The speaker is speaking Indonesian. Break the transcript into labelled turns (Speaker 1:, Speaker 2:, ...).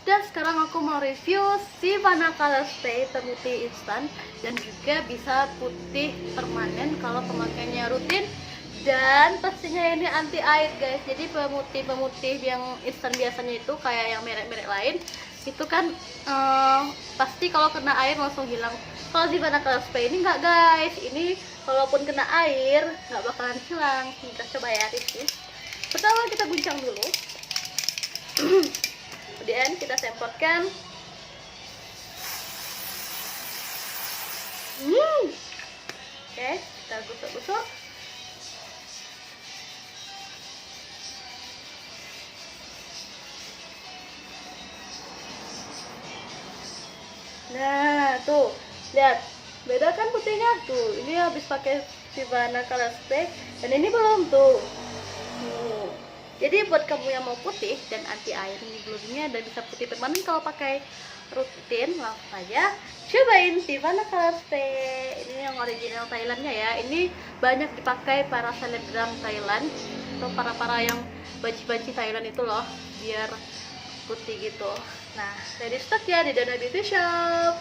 Speaker 1: Dan sekarang aku mau review Sivana Color Stay pemutih instan dan juga bisa putih permanen kalau pemakaiannya rutin. Dan pastinya ini anti air guys. Jadi pemutih yang instan biasanya itu kayak yang merek-merek lain itu kan pasti kalau kena air langsung hilang. Kalau Sivana Color Stay ini enggak guys. Ini kalaupun kena air nggak bakalan hilang. Kita coba ya review. Pertama kita guncang dulu. Kemudian kita semprotkan. Oke, kita gusur-gusur. Nah, tuh, lihat. Beda kan putihnya tuh. Ini habis pakai Sivana Color Stay dan ini belum tuh. Jadi buat kamu yang mau putih dan anti air ini glowingnya dan bisa putih permanen kalau pakai rutin, langsung aja cobain Sivana Color Stay. Ini yang original Thailandnya ya. Ini banyak dipakai para selebgram Thailand atau para yang banci-banci Thailand itu loh, biar putih gitu. Nah, ready stock ya di Dana Beauty Shop.